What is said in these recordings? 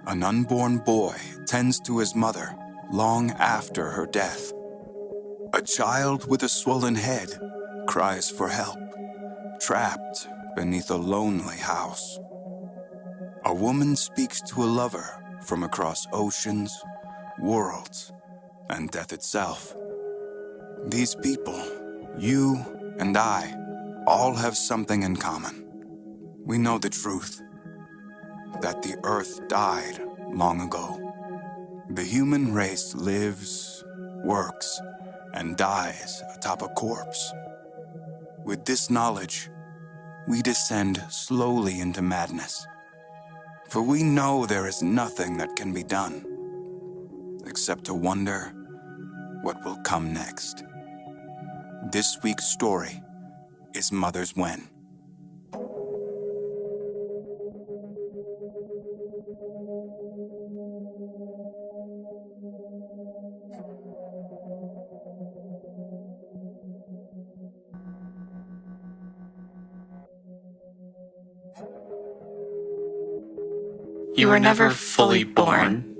An unborn boy tends to his mother long after her death. A child with a swollen head cries for help, trapped beneath a lonely house. A woman speaks to a lover from across oceans, worlds, and death itself. These people, you and I, all have something in common. We know the truth, that the earth died long ago. The human race lives, works, and dies atop a corpse. With this knowledge, we descend slowly into madness. For we know there is nothing that can be done, except to wonder what will come next. This week's story is Mother's When. You were never fully born.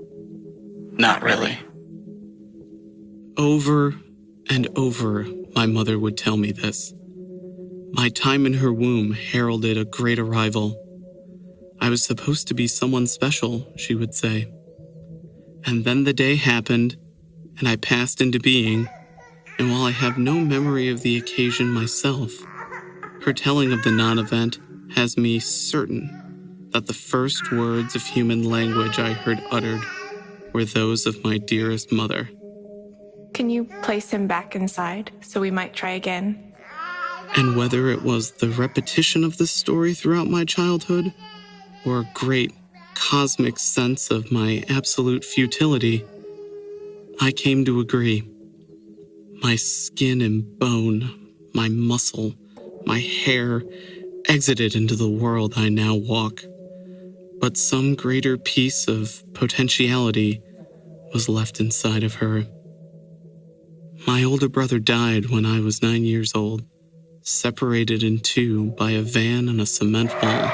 Not really. Over and over, my mother would tell me this. My time in her womb heralded a great arrival. I was supposed to be someone special, she would say. And then the day happened, and I passed into being, and while I have no memory of the occasion myself, her telling of the non-event has me certain that the first words of human language I heard uttered were those of my dearest mother. Can you place him back inside so we might try again? And whether it was the repetition of this story throughout my childhood, or a great cosmic sense of my absolute futility, I came to agree. My skin and bone, my muscle, my hair exited into the world I now walk. But some greater piece of potentiality was left inside of her. My older brother died when I was 9 years old, separated in two by a van and a cement wall.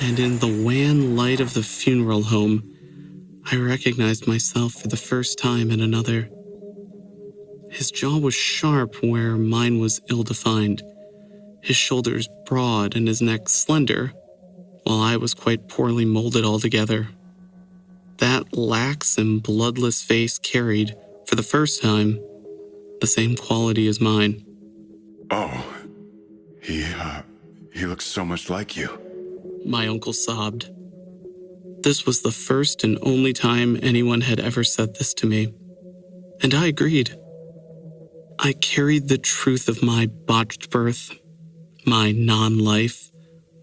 And in the wan light of the funeral home, I recognized myself for the first time in another. His jaw was sharp where mine was ill-defined, his shoulders broad and his neck slender, while I was quite poorly molded altogether. That lax and bloodless face carried, for the first time, the same quality as mine. Oh, he looks so much like you. My uncle sobbed. This was the first and only time anyone had ever said this to me, and I agreed. I carried the truth of my botched birth, my non-life,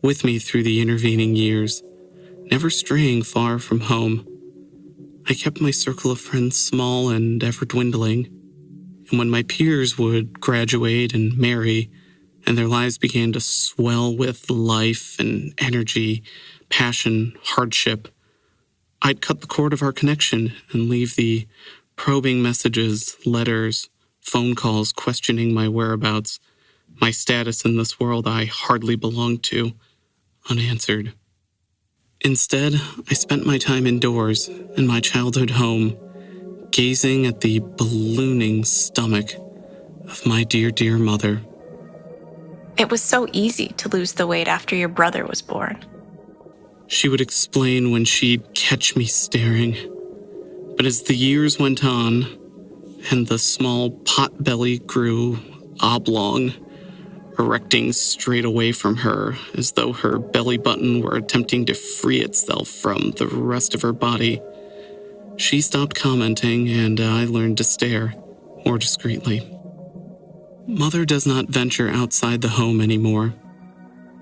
with me through the intervening years, never straying far from home. I kept my circle of friends small and ever dwindling, and when my peers would graduate and marry, and their lives began to swell with life and energy, passion, hardship, I'd cut the cord of our connection and leave the probing messages, letters, phone calls questioning my whereabouts, my status in this world I hardly belonged to, unanswered. Instead, I spent my time indoors in my childhood home, gazing at the ballooning stomach of my dear, dear mother. It was so easy to lose the weight after your brother was born. She would explain when she'd catch me staring. But as the years went on, and the small pot belly grew oblong, erecting straight away from her as though her belly button were attempting to free itself from the rest of her body, she stopped commenting and I learned to stare more discreetly. Mother does not venture outside the home anymore.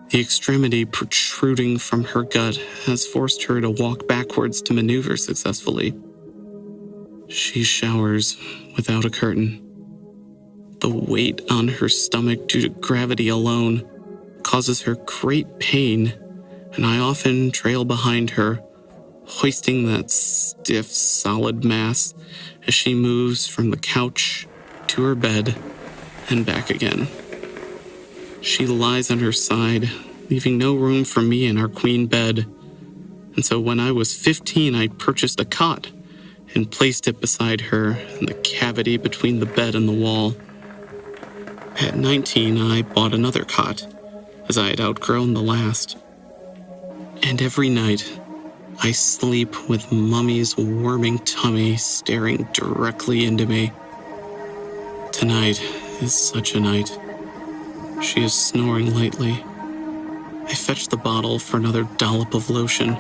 The extremity protruding from her gut has forced her to walk backwards to maneuver successfully. She showers without a curtain. The weight on her stomach due to gravity alone causes her great pain, and I often trail behind her, hoisting that stiff, solid mass as she moves from the couch to her bed and back again. She lies on her side, leaving no room for me in our queen bed, And so when I was 15, I purchased a cot and placed it beside her in the cavity between the bed and the wall. At 19, I bought another cot, as I had outgrown the last. And every night, I sleep with Mummy's worming tummy staring directly into me. Tonight is such a night. She is snoring lightly. I fetch the bottle for another dollop of lotion,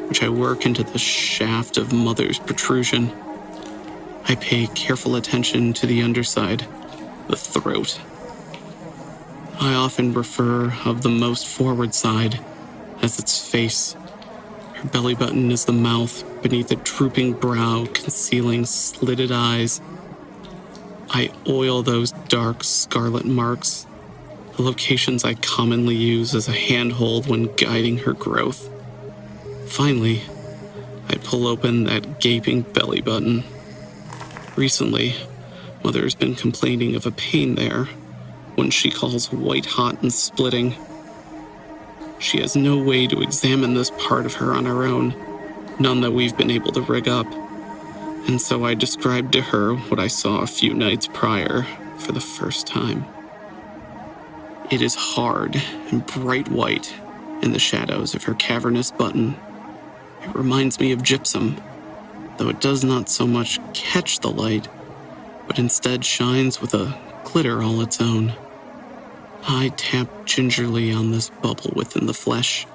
which I work into the shaft of Mother's protrusion. I pay careful attention to the underside, the throat. I often refer of the most forward side as its face. Her belly button is the mouth beneath a drooping brow concealing slitted eyes. I oil those dark scarlet marks, the locations I commonly use as a handhold when guiding her growth. Finally, I pull open that gaping belly button. Recently, Mother has been complaining of a pain there, one she calls white hot and splitting. She has no way to examine this part of her on her own, none that we've been able to rig up. And so I described to her what I saw a few nights prior for the first time. It is hard and bright white in the shadows of her cavernous button. It reminds me of gypsum, though it does not so much catch the light, but instead shines with a glitter all its own. I tap gingerly on this bubble within the flesh.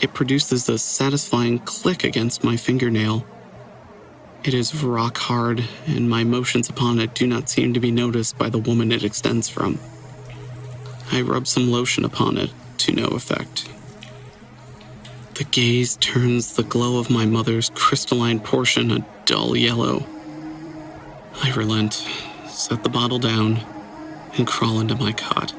It produces a satisfying click against my fingernail. It is rock hard, and my motions upon it do not seem to be noticed by the woman it extends from. I rub some lotion upon it, to no effect. The gaze turns the glow of my mother's crystalline portion a dull yellow. I relent, set the bottle down, and crawl into my cot.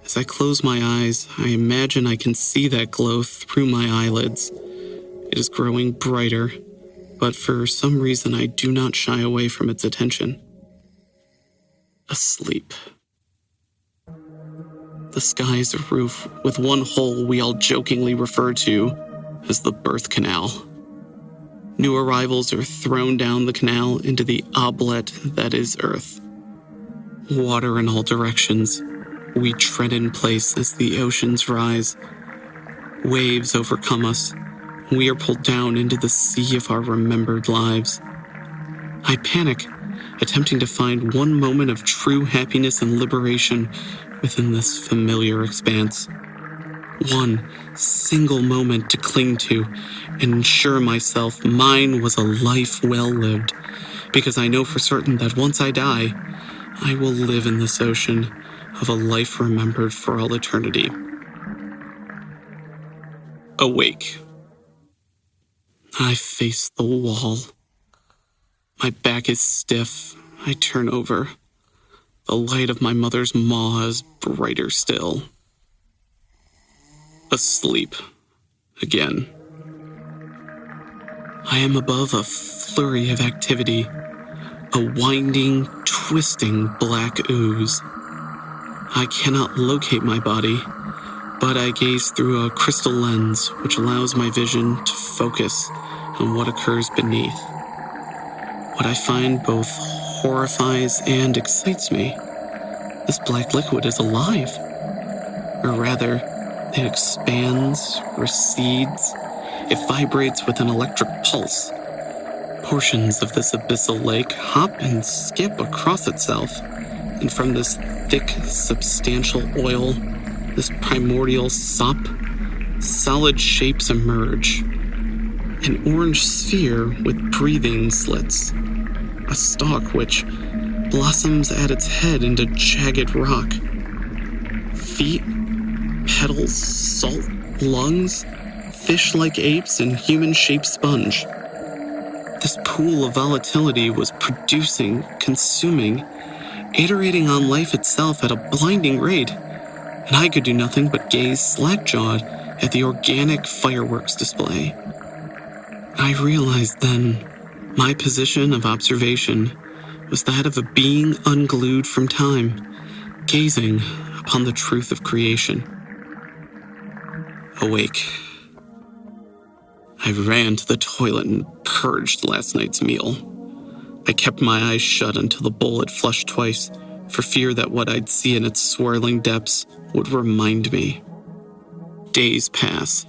As I close my eyes, I imagine I can see that glow through my eyelids. It is growing brighter, but for some reason I do not shy away from its attention. Asleep. The sky is a roof with one hole we all jokingly refer to as the birth canal. New arrivals are thrown down the canal into the oblate that is Earth. Water in all directions, we tread in place as the oceans rise. Waves overcome us. We are pulled down into the sea of our remembered lives. I panic, attempting to find one moment of true happiness and liberation within this familiar expanse. One single moment to cling to and ensure myself mine was a life well lived, because I know for certain that once I die, I will live in this ocean of a life remembered for all eternity. Awake. I face the wall. My back is stiff. I turn over. The light of my mother's maw is brighter still. Asleep. Again. I am above a flurry of activity, a winding, twisting black ooze. I cannot locate my body, but I gaze through a crystal lens which allows my vision to focus on what occurs beneath. What I find both horrifies and excites me. This black liquid is alive. Or rather, it expands, recedes, it vibrates with an electric pulse. Portions of this abyssal lake hop and skip across itself, and from this thick, substantial oil, this primordial sop, solid shapes emerge. An orange sphere with breathing slits, a stalk which blossoms at its head into jagged rock. Feet, petals, salt, lungs, fish-like apes, and human-shaped sponge. This pool of volatility was producing, consuming, iterating on life itself at a blinding rate, and I could do nothing but gaze slack-jawed at the organic fireworks display. I realized then my position of observation was that of a being unglued from time, gazing upon the truth of creation. Awake, I ran to the toilet and purged last night's meal. I kept my eyes shut until the bowl had flushed twice, for fear that what I'd see in its swirling depths would remind me. Days pass.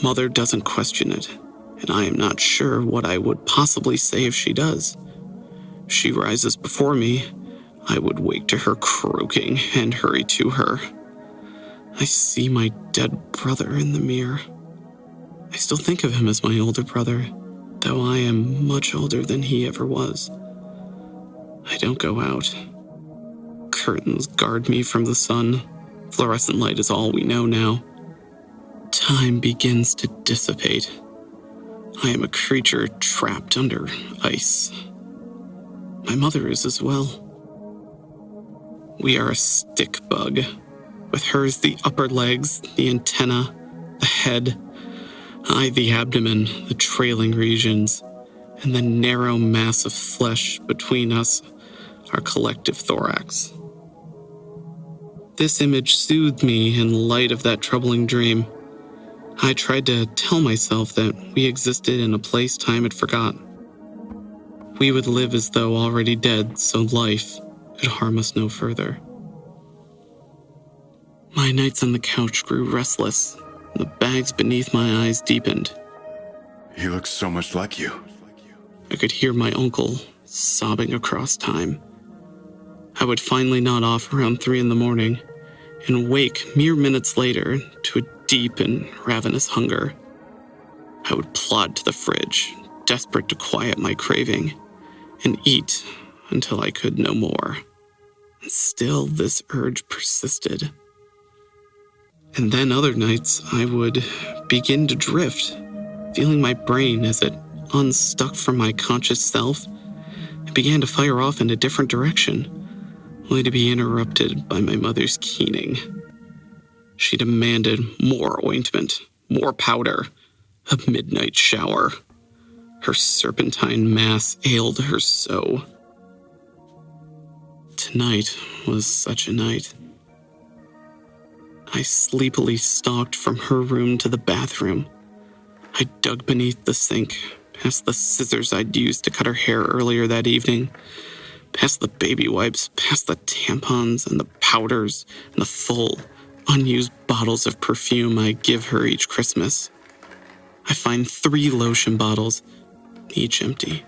Mother doesn't question it, and I am not sure what I would possibly say if she does. If she rises before me, I would wake to her croaking and hurry to her. I see my dead brother in the mirror. I still think of him as my older brother, though I am much older than he ever was. I don't go out. Curtains guard me from the sun. Fluorescent light is all we know now. Time begins to dissipate. I am a creature trapped under ice. My mother is as well. We are a stick bug. With hers the upper legs, the antenna, the head. I the abdomen, the trailing regions, and the narrow mass of flesh between us, our collective thorax. This image soothed me in light of that troubling dream. I tried to tell myself that we existed in a place time had forgot. We would live as though already dead, so life could harm us no further. My nights on the couch grew restless, and the bags beneath my eyes deepened. He looks so much like you. I could hear my uncle sobbing across time. I would finally nod off around 3 a.m. and wake mere minutes later to a deep and ravenous hunger. I would plod to the fridge, desperate to quiet my craving, and eat until I could no more. And still this urge persisted. And then other nights I would begin to drift, feeling my brain as it unstuck from my conscious self and began to fire off in a different direction, only to be interrupted by my mother's keening. She demanded more ointment, more powder, a midnight shower. Her serpentine mass ailed her so. Tonight was such a night. I sleepily stalked from her room to the bathroom. I dug beneath the sink, past the scissors I'd used to cut her hair earlier that evening, past the baby wipes, past the tampons and the powders and the full, unused bottles of perfume I give her each Christmas. I find 3 lotion bottles, each empty.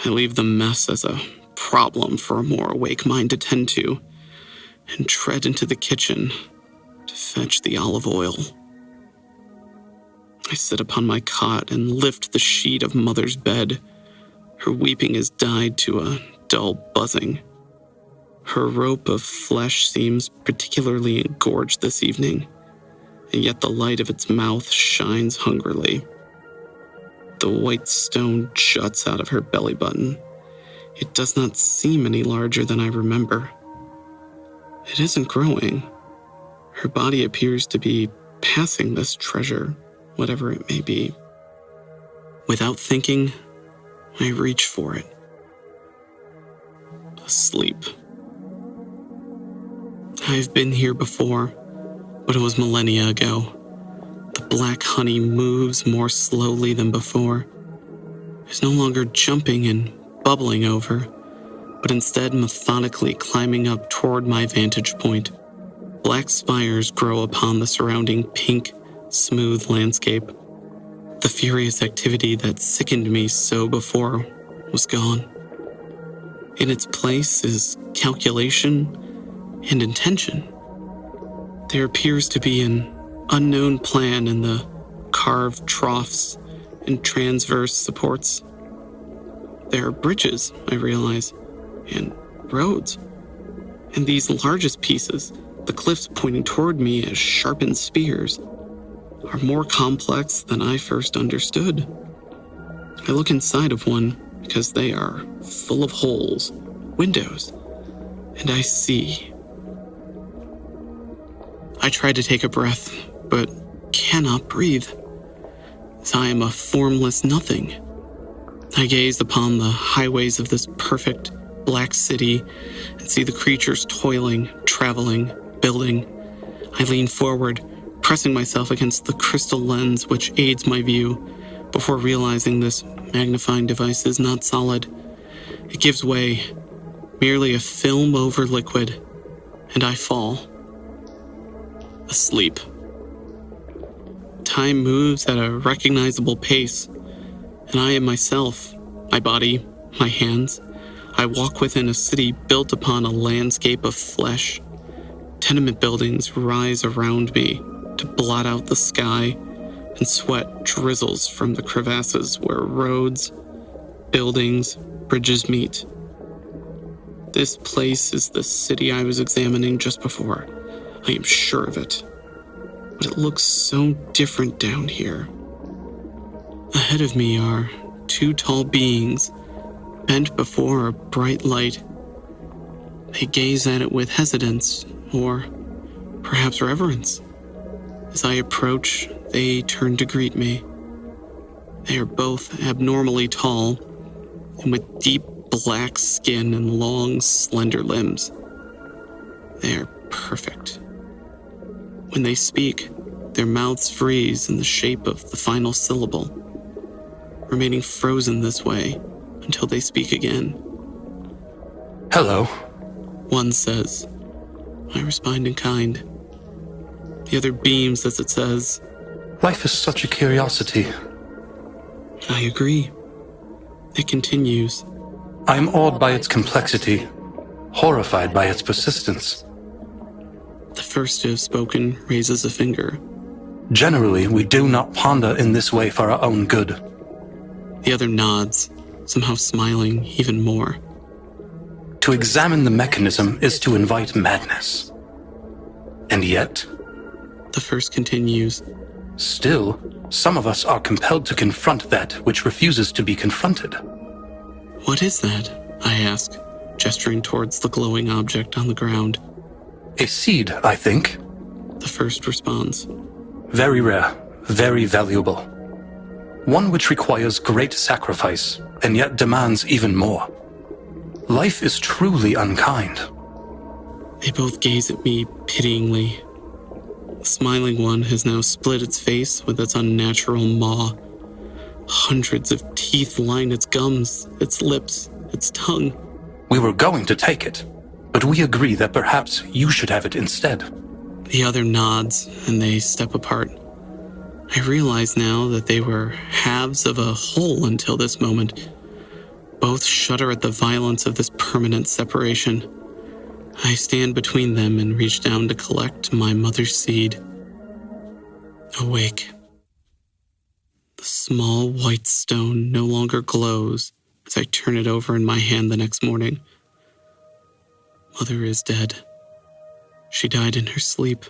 I leave the mess as a problem for a more awake mind to tend to, and tread into the kitchen to fetch the olive oil. I sit upon my cot and lift the sheet of Mother's bed. Her weeping has died to a dull buzzing. Her rope of flesh seems particularly engorged this evening, and yet the light of its mouth shines hungrily. The white stone juts out of her belly button. It does not seem any larger than I remember. It isn't growing. Her body appears to be passing this treasure, whatever it may be. Without thinking, I reach for it. Asleep. I've been here before, but it was millennia ago. The black honey moves more slowly than before. It's no longer jumping and bubbling over, but instead methodically climbing up toward my vantage point. Black spires grow upon the surrounding pink, smooth landscape. The furious activity that sickened me so before was gone. In its place is calculation and intention. There appears to be an unknown plan in the carved troughs and transverse supports. There are bridges, I realize, and roads. And these largest pieces, the cliffs pointing toward me as sharpened spears, are more complex than I first understood. I look inside of one because they are full of holes, windows, and I see. I try to take a breath, but cannot breathe, as I am a formless nothing. I gaze upon the highways of this perfect black city and see the creatures toiling, traveling, building. I lean forward, pressing myself against the crystal lens which aids my view, before realizing this magnifying device is not solid. It gives way, merely a film over liquid, and I fall. Asleep. Time moves at a recognizable pace, and I am myself, my body, my hands. I walk within a city built upon a landscape of flesh. Tenement buildings rise around me to blot out the sky, and sweat drizzles from the crevasses where roads, buildings, bridges meet. This place is the city I was examining just before. I am sure of it. But it looks so different down here. Ahead of me are two tall beings, bent before a bright light. They gaze at it with hesitance, or perhaps reverence. As I approach, they turn to greet me. They are both abnormally tall, and with deep black skin and long, slender limbs. They are perfect. When they speak, their mouths freeze in the shape of the final syllable, remaining frozen this way until they speak again. Hello. One says. I respond in kind. The other beams as it says, Life is such a curiosity. I agree. It continues. I am awed by its complexity, horrified by its persistence. The first to have spoken raises a finger. Generally, we do not ponder in this way for our own good. The other nods, somehow smiling even more. To examine the mechanism is to invite madness. And yet, The first continues. still, some of us are compelled to confront that which refuses to be confronted. What is that? I ask, gesturing towards the glowing object on the ground. A seed, I think. The first responds. Very rare, very valuable. One which requires great sacrifice, and yet demands even more. Life is truly unkind. They both gaze at me pityingly. The smiling one has now split its face with its unnatural maw. Hundreds of teeth line its gums, its lips, its tongue. We were going to take it, but we agree that perhaps you should have it instead. The other nods, and they step apart. I realize now that they were halves of a whole until this moment. Both shudder at the violence of this permanent separation. I stand between them and reach down to collect my mother's seed. Awake. The small white stone no longer glows as I turn it over in my hand the next morning. Mother is dead. She died in her sleep.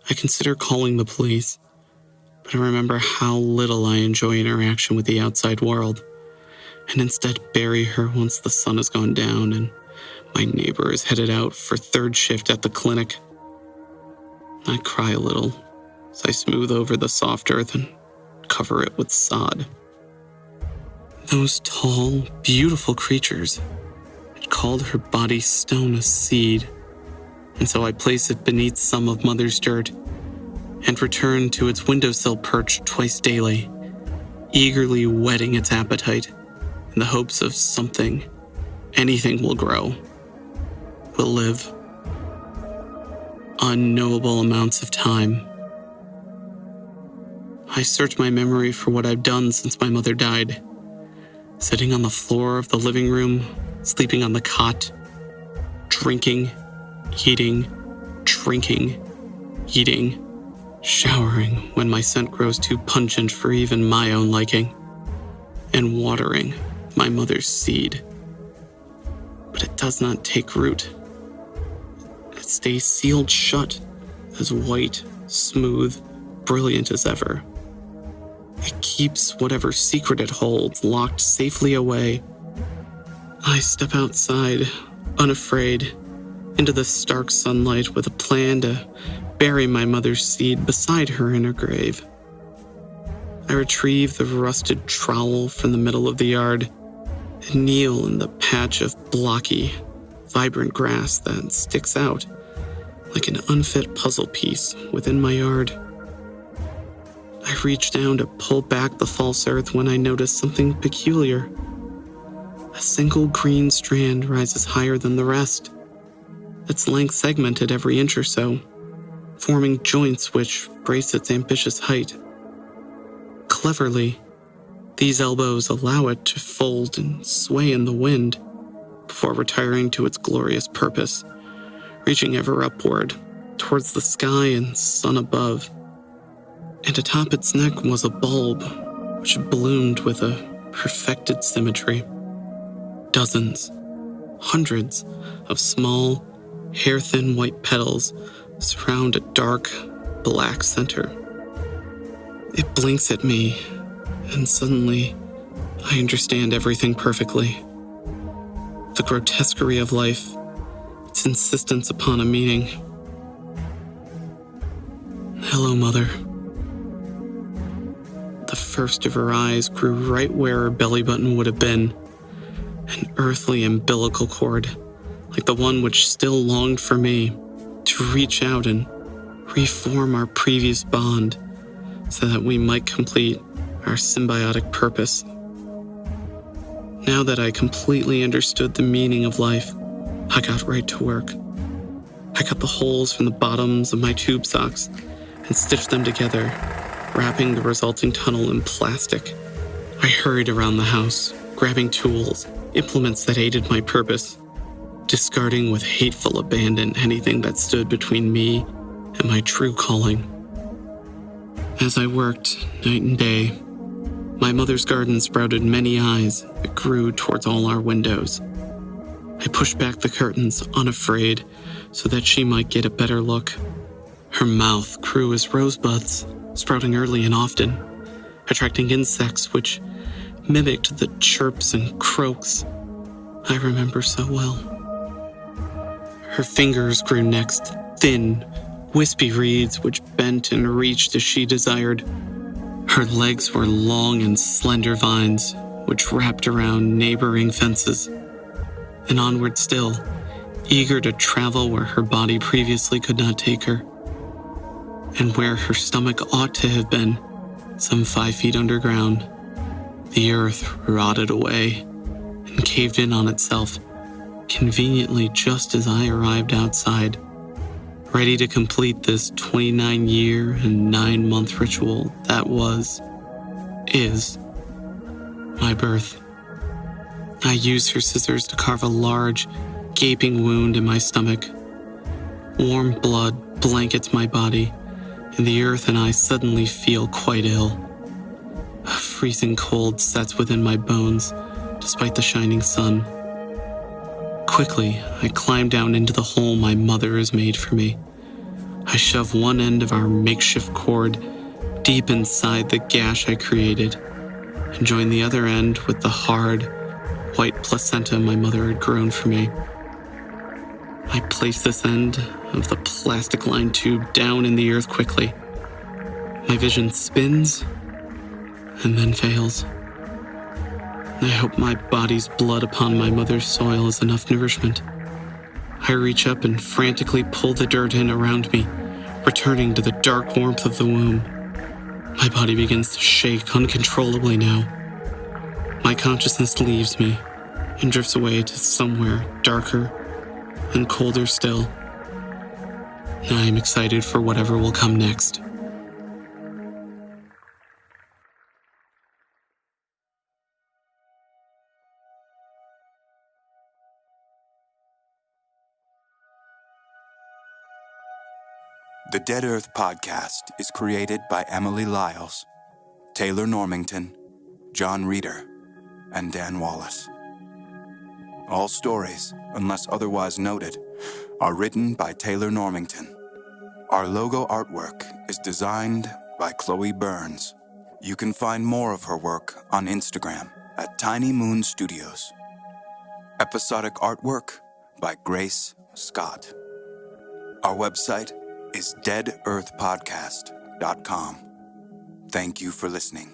I consider calling the police, but I remember how little I enjoy interaction with the outside world, and instead bury her once the sun has gone down and my neighbor is headed out for third shift at the clinic. I cry a little as I smooth over the soft earth and cover it with sod. Those tall, beautiful creatures had called her body stone a seed, and so I place it beneath some of Mother's dirt and return to its windowsill perch twice daily, eagerly whetting its appetite in the hopes of something, anything will grow, will live. Unknowable amounts of time. I search my memory for what I've done since my mother died. Sitting on the floor of the living room, sleeping on the cot, drinking, eating, drinking, eating, showering when my scent grows too pungent for even my own liking, and watering my mother's seed. But it does not take root. It stays sealed shut, as white, smooth, brilliant as ever. It keeps whatever secret it holds locked safely away. I step outside, unafraid, into the stark sunlight with a plan to bury my mother's seed beside her in her grave. I retrieve the rusted trowel from the middle of the yard and kneel in the patch of blocky, vibrant grass that sticks out like an unfit puzzle piece within my yard. I reached down to pull back the false earth when I noticed something peculiar. A single green strand rises higher than the rest, its length segmented every inch or so, forming joints which brace its ambitious height. Cleverly, these elbows allow it to fold and sway in the wind before retiring to its glorious purpose, reaching ever upward towards the sky and sun above. And atop its neck was a bulb which bloomed with a perfected symmetry. Dozens, hundreds of small, hair-thin white petals surround a dark, black center. It blinks at me, and suddenly I understand everything perfectly. The grotesquerie of life, its insistence upon a meaning. Hello, Mother. The first of her eyes grew right where her belly button would have been, an earthly umbilical cord, like the one which still longed for me to reach out and reform our previous bond so that we might complete our symbiotic purpose. Now that I completely understood the meaning of life, I got right to work. I cut the holes from the bottoms of my tube socks and stitched them together, wrapping the resulting tunnel in plastic. I hurried around the house, grabbing tools, implements that aided my purpose, discarding with hateful abandon anything that stood between me and my true calling. As I worked night and day, my mother's garden sprouted many eyes that grew towards all our windows. I pushed back the curtains, unafraid, so that she might get a better look. Her mouth grew as rosebuds, sprouting early and often, attracting insects which mimicked the chirps and croaks I remember so well. Her fingers grew next, thin, wispy reeds which bent and reached as she desired. Her legs were long and slender vines which wrapped around neighboring fences, and onward still, eager to travel where her body previously could not take her, and where her stomach ought to have been, some 5 feet underground. The earth rotted away and caved in on itself, conveniently just as I arrived outside, ready to complete this 29-year and 9-month ritual that is, my birth. I used her scissors to carve a large, gaping wound in my stomach. Warm blood blankets my body, and the earth and I suddenly feel quite ill. A freezing cold sets within my bones, despite the shining sun. Quickly, I climb down into the hole my mother has made for me. I shove one end of our makeshift cord deep inside the gash I created, and join the other end with the hard, white placenta my mother had grown for me. I place this end of the plastic-lined tube down in the earth quickly. My vision spins and then fails. I hope my body's blood upon my mother's soil is enough nourishment. I reach up and frantically pull the dirt in around me, returning to the dark warmth of the womb. My body begins to shake uncontrollably now. My consciousness leaves me and drifts away to somewhere darker and colder still. I am excited for whatever will come next. The Dead Earth podcast is created by Emily Lyles, Taylor Normington, John Reeder, and Dan Wallace. All stories, unless otherwise noted, are written by Taylor Normington. Our logo artwork is designed by Chloe Burns. You can find more of her work on Instagram at Tiny Moon Studios. Episodic artwork by Grace Scott. Our website is deadearthpodcast.com. Thank you for listening.